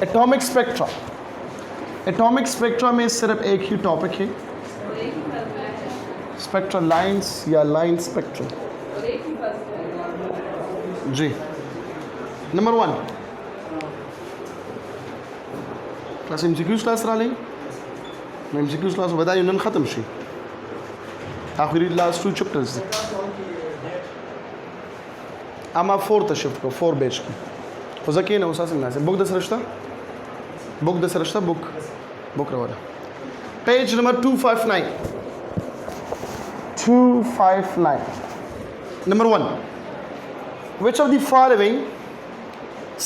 Atomic spectra, atomic spectra में सिर्फ एक ही टॉपिक है, स्पेक्ट्रल लाइंस या लाइन स्पेक्ट्रम। जी नंबर 1 क्लास MCQs क्लास रहा लें MCQs क्लास बताइए उन्होंने ख़त्म शी आखिरी लास्ट 2 चैप्टर्स अमा 4th शिफ्ट को 4 बैच की फजकी ना उसा से बुक दस रश्ता बुक रहा page number 259 number 1 which of the following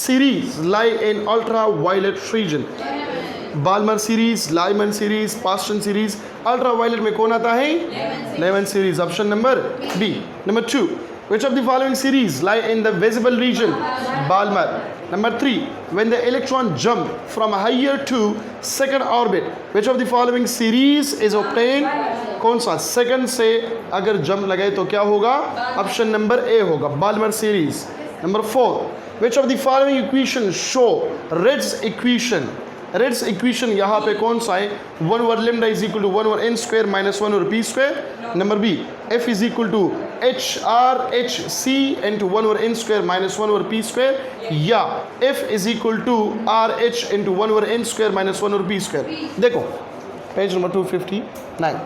series lie in ultraviolet region? Balmer series, Lyman series, Paschen series. Ultraviolet में कौन आता है? Lyman series, option number B. Number 2 which of the following series lie in the visible region? Balmer. Number 3 when the electron jump from higher to second orbit, which of the following series is obtained? कौन सा second से अगर jump लगाए तो क्या होगा? Option number A होगा, Balmer series. Number 4 which of the following equation show Reid's equation? Reid's equation यहाँ पे कौन सा है? 1 over lambda is equal to 1 over n square minus 1 over p square. Number B f is equal to HRHC into 1 over n square minus 1 over p square, या f is equal to RH into 1 over n square minus 1 over p square। देखो page number 259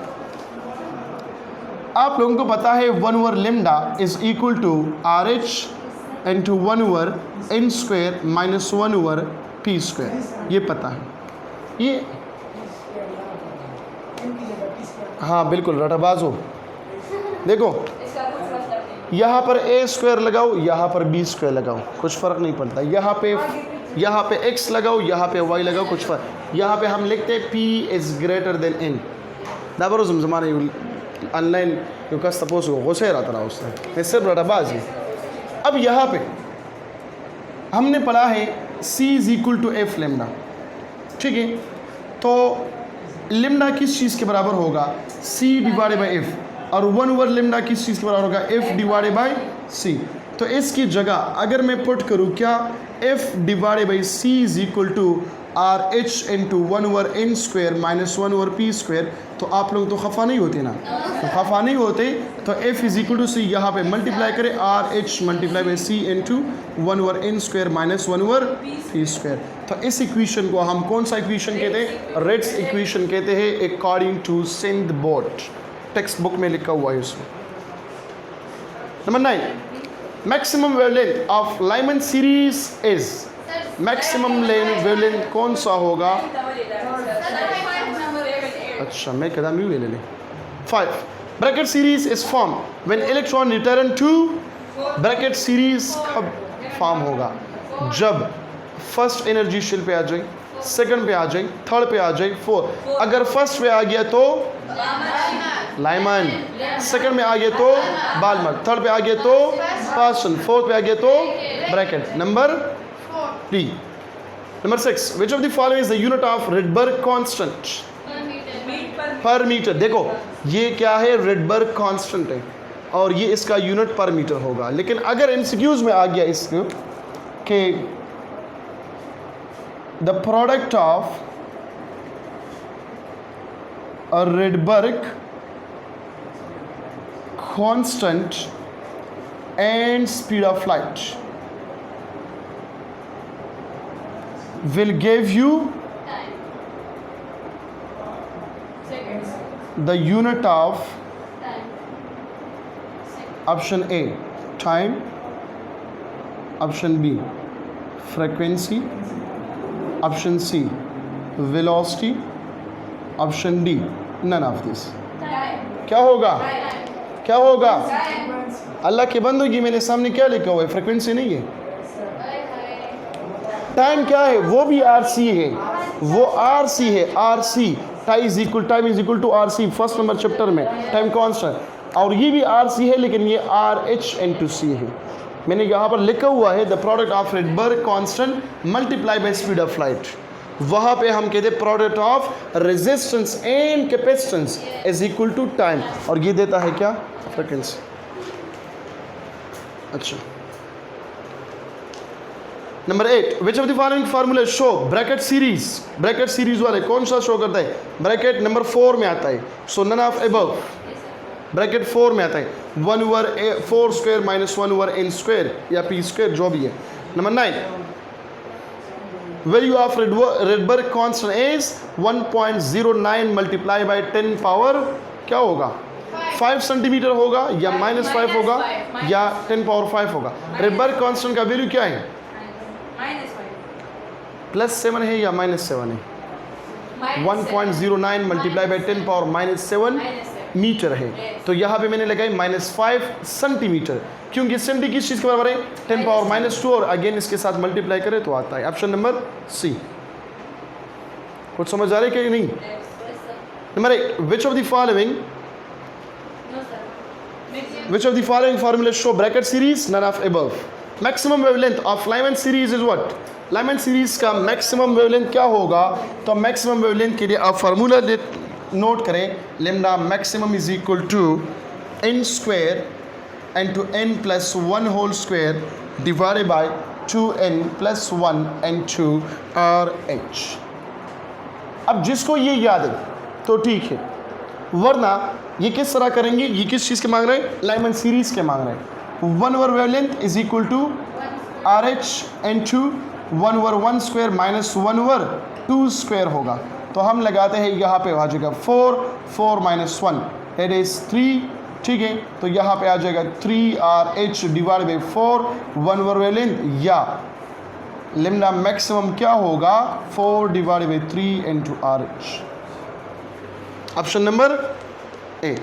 आप लोगों को पता है 1 over lambda is equal to RH into 1 over n square minus 1 over p square, ये पता है। ये हाँ बिल्कुल रटाबाज हो। देखो यहाँ पर a स्क्वायर लगाओ, यहाँ पर b स्क्वायर लगाओ, कुछ फ़र्क नहीं पड़ता। यहाँ पे x लगाओ, यहाँ पे y लगाओ, कुछ फ़र्क। यहाँ पे हम लिखते हैं p is greater than n। दाबरो ज़माने ऑनलाइन यू का सपोज हो गुस्से रहता रहा उससे सिर्फ रटाबाज है। अब यहाँ पे हमने पढ़ा है c is equal to F lambda, ठीक है। तो लेमडा किस चीज़ के बराबर होगा? c डिवाइडेड बाई एफ, और 1 ओवर लेमडा किस चीज़ के बराबर होगा? f divided by c। तो इसकी जगह अगर मैं पुट करूँ क्या, f divided by c is equal to R H into 1 over n square minus 1 over p square, तो आप लोग तो खफा नहीं होते ना, तो खफा नहीं होते तो f इज़ इक्वल टू सी यहाँ पे मल्टीप्लाई करें R H multiply by c into 1 over n square minus 1 over p square. तो इस इक्वेशन को हम कौन सा इक्वेशन कहते हैं? रेड्स इक्वेशन कहते हैं according to Sindh board, text book में लिखा हुआ है उसमें। Number 9 maximum wavelength of Lyman series is, maximum wavelength कौन सा होगा? अच्छा मैं कहता म्यू ले लें। 5 Brackett series is form when electron return to, Brackett series कब फॉर्म होगा? जब फर्स्ट एनर्जी शेल पे आ जाए, सेकंड पे आ जाए, थर्ड पे आ जाए, 4। अगर फर्स्ट पे आ गया तो लाइमन, सेकंड में आ गया तो बाल्मर, थर्ड पे आ गया तो पास्टन, फोर्थ पे आ गया तो bracket. Number 3 number 6 which of the following is the unit of Rydberg constant? पर मीटर। देखो ये क्या है? Rydberg constant है और ये इसका यूनिट पर मीटर होगा। लेकिन अगर MCQs में आ गया इसको कि the product of a Rydberg constant and speed of light will give you the unit of option A time, option B frequency, option C velocity, option D none of this। क्या होगा? क्या होगा? अल्लाह के बंदोगी मेरे सामने क्या लिखा हुआ है? फ्रीक्वेंसी नहीं है। टाइम क्या है? वो भी RC है, वो RC है, RC time is equal to RC first number chapter में टाइम कांस्टेंट, और ये भी RC है लेकिन ये RH इंटू C है। मैंने यहाँ पर लिखा हुआ है the product of Rydberg constant multiply by speed of light, वहाँ पे हम कहते हैं product of resistance and capacitance is equal to time, और ये देता है क्या? फ्रीक्वेंसी। अच्छा number 8, which of the following formula show Brackett series वाले कौन सा शो करता है? ब्रैकेट नंबर 4 में आता है। सो नन ऑफ अबव, ब्रैकेट 4 में आता है 1 over 4 square minus 1 over n square या p स्क्वायर जो भी है। Number 9, value of Rydberg constant is 1.09 multiply by 10 power क्या होगा? 5 सेंटीमीटर होगा या -5 होगा या 10 पावर 5 होगा। रेडबर्ग कांस्टेंट का वैल्यू क्या है? +7 है या -7 है? 1.09 मल्टीप्लाई बाय 10 पावर -7 मीटर है। तो यहाँ पे मैंने लगाई -5 सेंटीमीटर, क्योंकि सेंटी किस चीज़ के बराबर है? 10 पावर -2 और अगेन इसके साथ मल्टीप्लाई करें तो आता है ऑप्शन नंबर सी। कुछ समझ आ रही है कि नहीं? Number 8, which of the following formula show Brackett series? None of above. Maximum wavelength of Lyman series is what? Lyman series का मैक्सिमम वेवलेंथ क्या होगा? तो मैक्सिमम वेवलेंथ के लिए आप फार्मूला नोट करें, lambda maximum is equal to n square into n plus 1 whole square divided by 2n plus 1 into RH। अब जिसको ये याद है तो ठीक है, वरना ये किस तरह करेंगे? ये किस चीज़ के मांग रहे हैं? लाइमन सीरीज के मांग रहे हैं। 1 over wavelength is equal to RH into 1 over 1 square minus 1 over 2 square होगा। तो हम लगाते हैं यहाँ पे आ जाएगा 4 माइनस 1 इट इज़ 3, ठीक है। तो यहाँ पे आ जाएगा 3RH divide by 4 1 over wavelength, या लेमडा मैक्सिमम क्या होगा? 4 divide by 3 into RH। Option number A.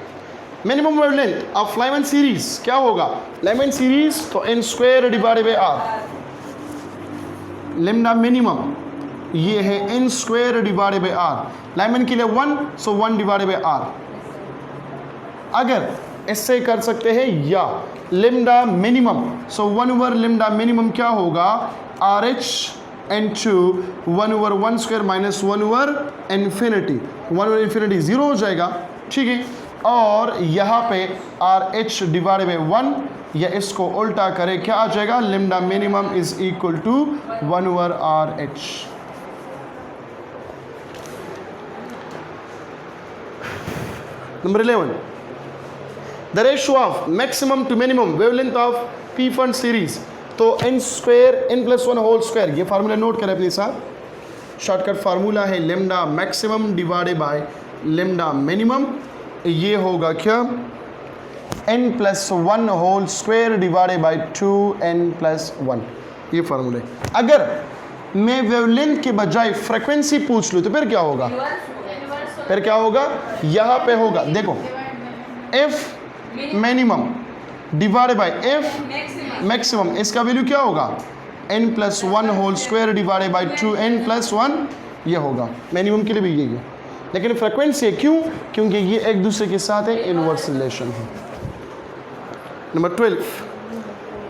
Minimum wavelength of Lyman series क्या होगा? लाइमन सीरीज तो n square divide by r, lambda minimum ये है n square divide by r। Lyman के लिए 1, सो 1 डिवाइड बाई r। अगर इससे कर सकते हैं या लिम्डा मिनिमम, सो 1 ओवर लिम्डा मिनिमम क्या होगा? RH into 1 over 1 square minus 1 over infinity. 1 over infinity 0 हो जाएगा, ठीक है। और यहाँ पे RH डिवाइड बाई 1, या इसको उल्टा करें क्या आ जाएगा? Lambda minimum is equal to 1 over RH। Number 11, the ratio of maximum to minimum wavelength of P fund series. तो n square n plus 1 whole square, ये फार्मूला नोट करें अपने साथ। शॉर्टकट फार्मूला है lambda maximum divided by lambda minimum. ये होगा क्या? n plus 1 whole square divided by 2n plus 1, ये फार्मूला है। अगर मैं वेवलेंथ के बजाय फ्रीक्वेंसी पूछ लूँ तो फिर क्या होगा? यहाँ पे होगा, देखो f minimum divided by f maximum, इसका वैल्यू क्या होगा? n plus 1 whole square divided by 2n plus 1, ये होगा। मिनिमम के लिए भी यही है, लेकिन फ्रीक्वेंसी क्यों? क्योंकि ये एक दूसरे के साथ है, इनवर्स रिलेशन है। Number 12,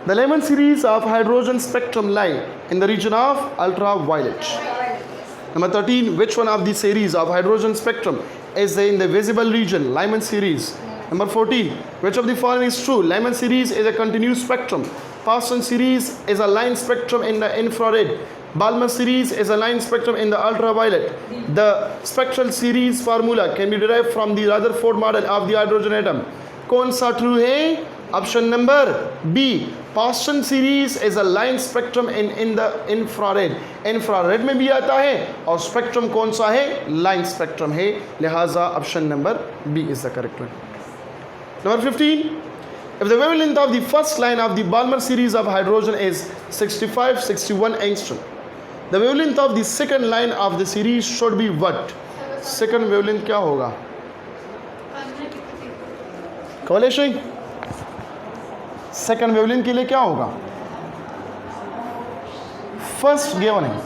the Lyman series of hydrogen spectrum lie in the region of ultraviolet. Number 13, which one of the series of hydrogen spectrum is in the visible region? Lyman series. Number 14, which of the following is true? Lyman series is a continuous spectrum. Parsons series is a line spectrum in the infrared. Balmer series is a line spectrum in the ultraviolet. The spectral series formula can be derived from the Rutherford model of the hydrogen atom. कौन सा true है? Option number B, Paschen series is a line spectrum in the infrared. Infrared में भी आता है और spectrum कौन सा है? लाइन स्पेक्ट्रम है, लिहाजा option number B is the correct one. Number 15, if the wavelength of the first line of the Balmer series of hydrogen is 65-61 angstrom, the wavelength of the second line of the series should be what? second wavelength क्या होगा? Coalition second wavelength के लिए क्या होगा? First given है,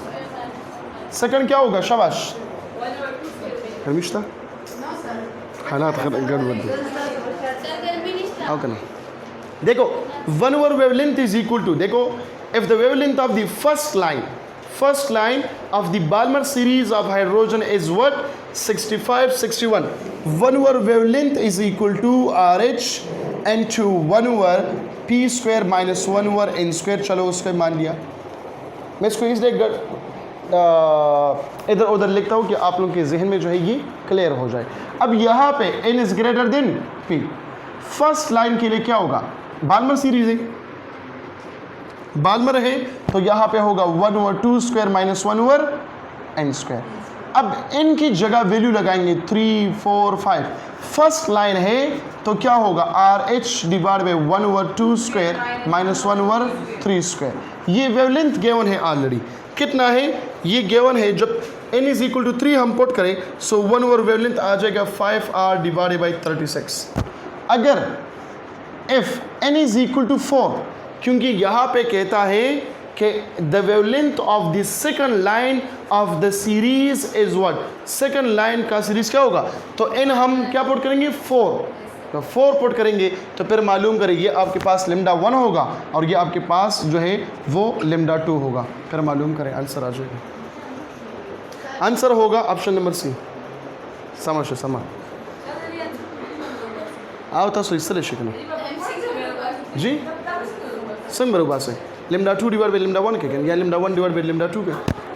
second क्या होगा? शाबाश हालात गड़बड़। देखो 1 over wavelength is equal to, देखो if the wavelength of the first line of the Balmer series of hydrogen is what? 65-61. 1 over wavelength is equal to RH into 1 over p square minus 1 over n square। चलो उसको मान लिया, मैं इसको इसलिए इधर उधर लिखता हूँ कि आप लोग के जहन में जो है ये क्लियर हो जाए। अब यहाँ पे n is greater than p, first line के लिए क्या होगा, बाल्मर सीरीज है, बाल्मर है तो यहाँ पे होगा 1/2 स्क्वायर माइनस 1/n स्क्वायर। अब n की जगह वैल्यू लगाएंगे 3, 4, 5, फर्स्ट लाइन है तो क्या होगा RH divide by 1/2 square minus 1/3 square. ये वेवलेंथ गिवन है ऑलरेडी, कितना है ये गिवन है, जब n इज इक्वल टू 3 हम पुट करें सो 1 ओवर वेवलेंथ आ जाएगा 5r डिवाइडेड बाई 36। अगर if n is equal to 4, क्योंकि यहाँ पे कहता है कि the wavelength of the second line of the series is what, second line का सीरीज क्या होगा, तो n हम क्या पुट करेंगे 4, तो 4 पुट करेंगे तो फिर मालूम करें ये आपके पास लिम्डा 1 होगा और ये आपके पास जो है वो लिम्डा 2 होगा, फिर मालूम करें आंसर आ जाएगा। आंसर होगा ऑप्शन नंबर सी। समझ आओ तो इसलिए शिकना जी सम बराबर से लिम्डा 2 डिवाइड बाई लिम्डा 1 के या लिम्डा 1 डिवाइड बाई लिम्डा 2 के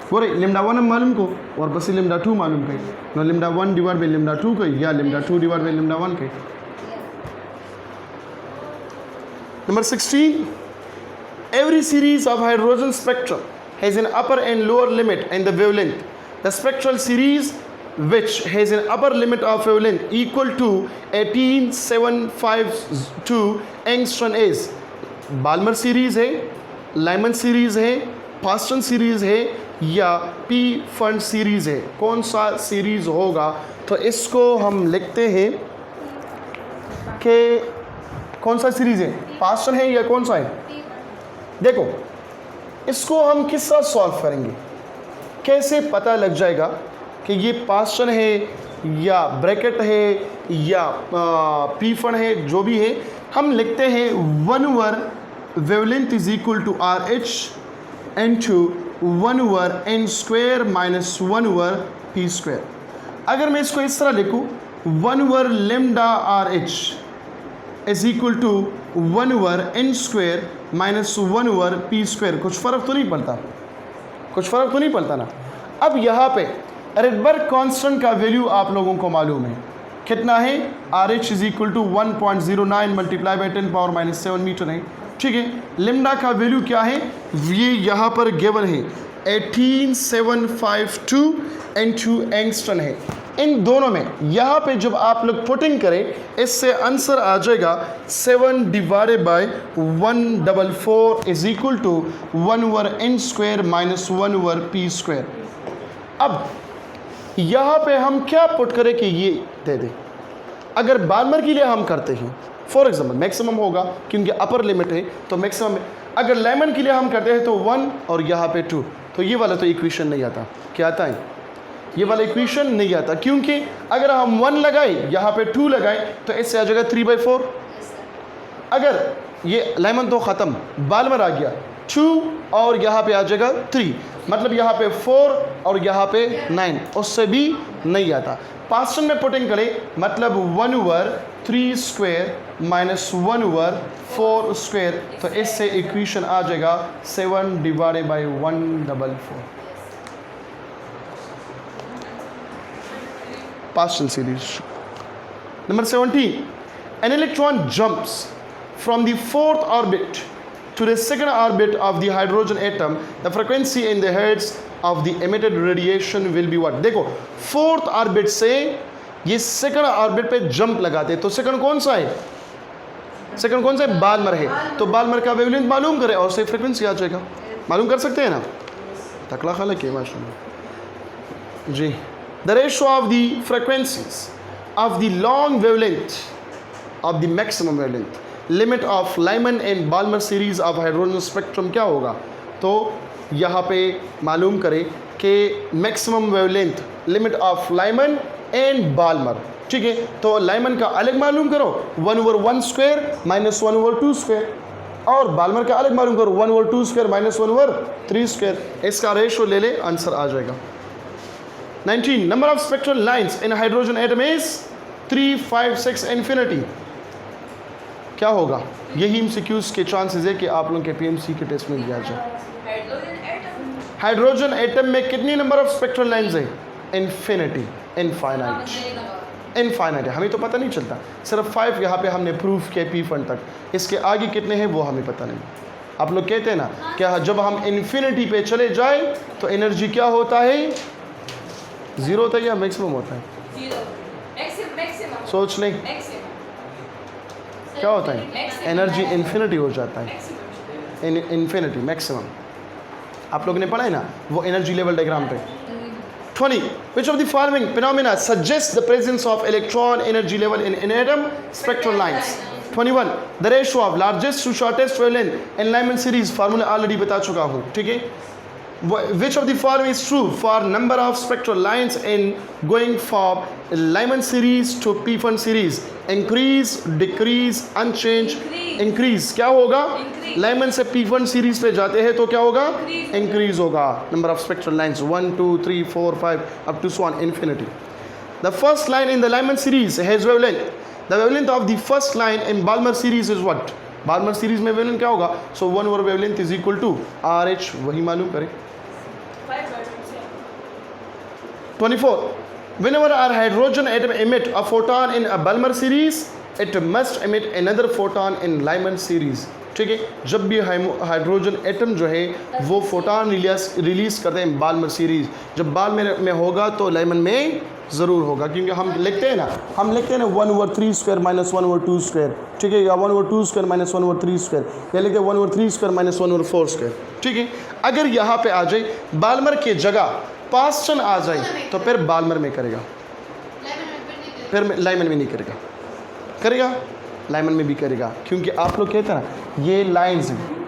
बोरे लिम्डा 1 हम मालूम को और बस लिम्डा 2 मालूम के ना लिम्डा 1 डिवाइड बाई लिम्डा 2 के या लिम्डा 2 डिवाइड बाई लिम्डा 1 के। Number 16, every series of hydrogen spectrum has an upper and lower limit in the wavelength. The spectral series which has an upper limit of wavelength equal to 18752 angstrom is Balmer series है, Lyman series है, Paschen series है या P fund series है, कौन सा series होगा, तो इसको हम लिखते हैं कि कौन सा सीरीज है, पास्टन है या कौन सा है। देखो इसको हम किस साथ सॉल्व करेंगे, कैसे पता लग जाएगा कि ये पास्टन है या ब्रैकेट है या पी फंड है, जो भी है हम लिखते हैं 1 over wavelength is equal to RH into 1 over n square minus 1 over p square. अगर मैं इसको इस तरह लिखूँ 1 over lambda RH is equal to 1 over n square minus 1 over p square, कुछ फ़र्क तो नहीं पड़ता, कुछ फ़र्क तो नहीं पड़ता ना। अब यहाँ पे रेडबर्ग कांस्टेंट का वैल्यू आप लोगों को मालूम है कितना है, RH is equal to 1.09 multiply by 10 power minus 7 metre है, ठीक है। लिम्डा का वैल्यू क्या है, ये यहाँ पर गिवन है 18752 इनटू एंगस्ट्रम है। इन दोनों में यहाँ पे जब आप लोग पुटिंग करें इससे आंसर आ जाएगा 7 divided by 144 is equal to 1 over n square minus 1 over p square. अब यहाँ पे हम क्या पुट करें कि ये दे दे, अगर बाल्मर के लिए हम करते हैं फॉर एग्जाम्पल मैक्सिमम होगा क्योंकि अपर लिमिट है तो मैक्सिमम, अगर लेमन के लिए हम करते हैं तो 1 और यहाँ पे 2, तो ये वाला तो इक्वेशन नहीं आता, क्या आता है, ये वाला इक्वेशन नहीं आता, क्योंकि अगर हम 1 लगाए यहाँ पे 2 लगाए तो इससे आ जाएगा 3/4। अगर ये लेमन तो ख़त्म, बाल्मर आ गया 2 और यहाँ पे आ जाएगा 3, मतलब यहाँ पे 4 और यहाँ पे 9, उससे भी नहीं आता। पास्टन में पुटिंग करें मतलब 1 over 3 square minus 1 over 4 square, तो इससे इक्वेशन आ जाएगा 7 divided by 144। Paschen series. Number 17, an electron jumps from the 4th orbit to the 2nd orbit of the hydrogen atom. The frequency in the hertz of the emitted radiation will be what? देखो 4th orbit से ये 2nd orbit पे jump लगाते, तो 2nd कौन सा है, 2nd कौन सा है, बाल्मर है, तो बाल्मर का वेवलेंथ मालूम करें और से फ्रीक्वेंसी आ जाएगा, मालूम कर सकते हैं ना, तकला खाला के माशाल्लाह जी। The ratio of the frequencies of the long wavelength of the maximum wavelength limit of Lyman and Balmer series of hydrogen spectrum क्या होगा, तो यहाँ पे मालूम करें कि maximum wavelength limit of Lyman and Balmer, ठीक है। तो Lyman का अलग मालूम करो 1 over 1 square minus 1 over 2 square, और बाल्मर का अलग मालूम करो 1 over 2 square minus 1 over 3 square, इसका रेशो ले ले आंसर आ जाएगा। 19, number of spectral lines in hydrogen atom is 3, 5, 6 infinity। क्या होगा, यही MCQs के चांसेस है कि आप लोगों के PMC के टेस्ट में दिया जाए। हाइड्रोजन एटम में कितनी नंबर ऑफ स्पेक्ट्रल लाइंस है? इन्फिनिटी, इनफाइनाइट, इनफाइनाइट है, हमें तो पता नहीं चलता। सिर्फ 5 यहाँ पे हमने प्रूफ किया P1 तक, इसके आगे कितने हैं वो हमें पता नहीं। आप लोग कहते हैं ना क्या जब हम इन्फिनिटी पे चले जाए तो एनर्जी क्या होता है? ज़ीरो होता है या मैक्सिमम होता है? सोच लें क्या होता है? एनर्जी इन्फिनिटी हो जाता है, इन्फिनिटी मैक्सिमम। आप लोगों ने पढ़ा है ना वो एनर्जी लेवल डायग्राम पे। 20. Which of the following phenomena suggests the presence of electron energy level in atom spectral lines? 21. The ratio of largest to shortest wavelength in Lyman series formula already बता चुका हूँ, ठीक है। Which of the following is true for number of spectral lines in going from Lyman series to P1 series? Increase, decrease, unchanged, increase क्या होगा? Lyman से P1 series पे जाते हैं तो क्या होगा? Increase होगा। Number of spectral lines 1, 2, 3, 4, 5 up to so on infinity. The first line in the Lyman series has wavelength. The wavelength of the first line in Balmer series is what? Balmer series में wavelength क्या होगा? So 1 over wavelength is equal to RH, वही मालूम करें। 24. Whenever our hydrogen atom emit a photon in a Balmer series, it must emit another photon in Lyman series. ठीक है, जब भी हाइड्रोजन एटम जो है वो फोटोन रिलीज करते हैं बाल्मर सीरीज, जब बाल्मर में होगा तो लाइमन में ज़रूर होगा, क्योंकि हम लिखते हैं ना 1/3 स्क्वायर माइनस 1/2 स्क्वायर, ठीक है, या 1/2 स्क्वायर माइनस 1/3 स्क्वायर, या लिखे 1/3 स्क्वायर माइनस 1/4 स्क्वायर, ठीक है। अगर यहाँ पे आ जाए बाल्मर के जगह पास्टन आ जाए तो फिर बाल्मर में करेगा, फिर लाइमन में नहीं करेगा, करेगा लाइमन में भी करेगा, क्योंकि आप लोग कहते हैं ना ये लाइंस हैं,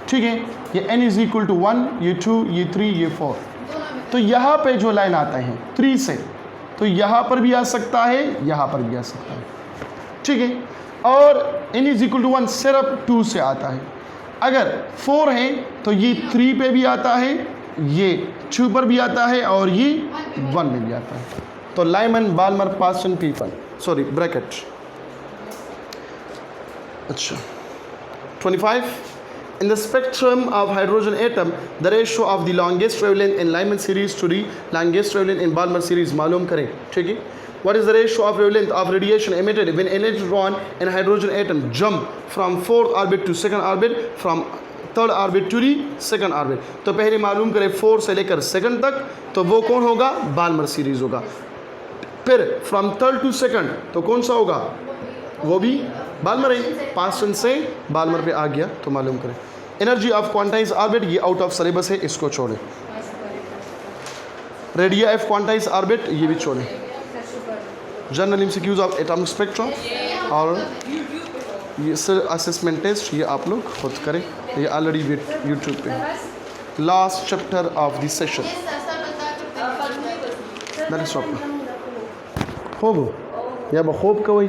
ठीक है, ये n इज इक्वल टू 1, ये 2, ये 3, ये 4, तो यहाँ पे जो लाइन आता है 3 से तो यहाँ पर भी आ सकता है, यहाँ पर भी आ सकता है, ठीक है, और n इज इक्वल टू 1 सिर्फ 2 से आता है। अगर 4 है तो ये 3 पे भी आता है, ये 2 पर भी आता है और ये 1 में भी आता है। तो Lyman, Balmer, Paschen, P1, sorry bracket. अच्छा 25. In the spectrum of hydrogen atom, the ratio of the longest wavelength in Lyman series to the longest wavelength in Balmer series मालूम करें, ठीक है। What is the ratio of wavelength of radiation emitted when an electron in hydrogen atom jump from 4th orbit to 2nd orbit, from 3rd orbit to the 2nd orbit? तो पहले मालूम करें 4 से लेकर 2nd तक, तो वो कौन होगा? बाल्मर सीरीज होगा। फिर from 3rd to 2nd तो कौन सा होगा? वो भी बाल्मर है, पास्टन से बाल्मर पे आ गया तो मालूम करें। एनर्जी ऑफ क्वांटाइज ऑर्बिट ये आउट ऑफ सिलेबस है, इसको छोड़ें। रेडिया ऑफ क्वांटाइज ऑर्बिट ये भी छोड़ें। General MCQs of atomic spectrum और ये सर असेसमेंट टेस्ट ये आप लोग खुद करें, ये ऑलरेडी यूट्यूब पे। Last chapter of this session that is खूब या बखूब का वही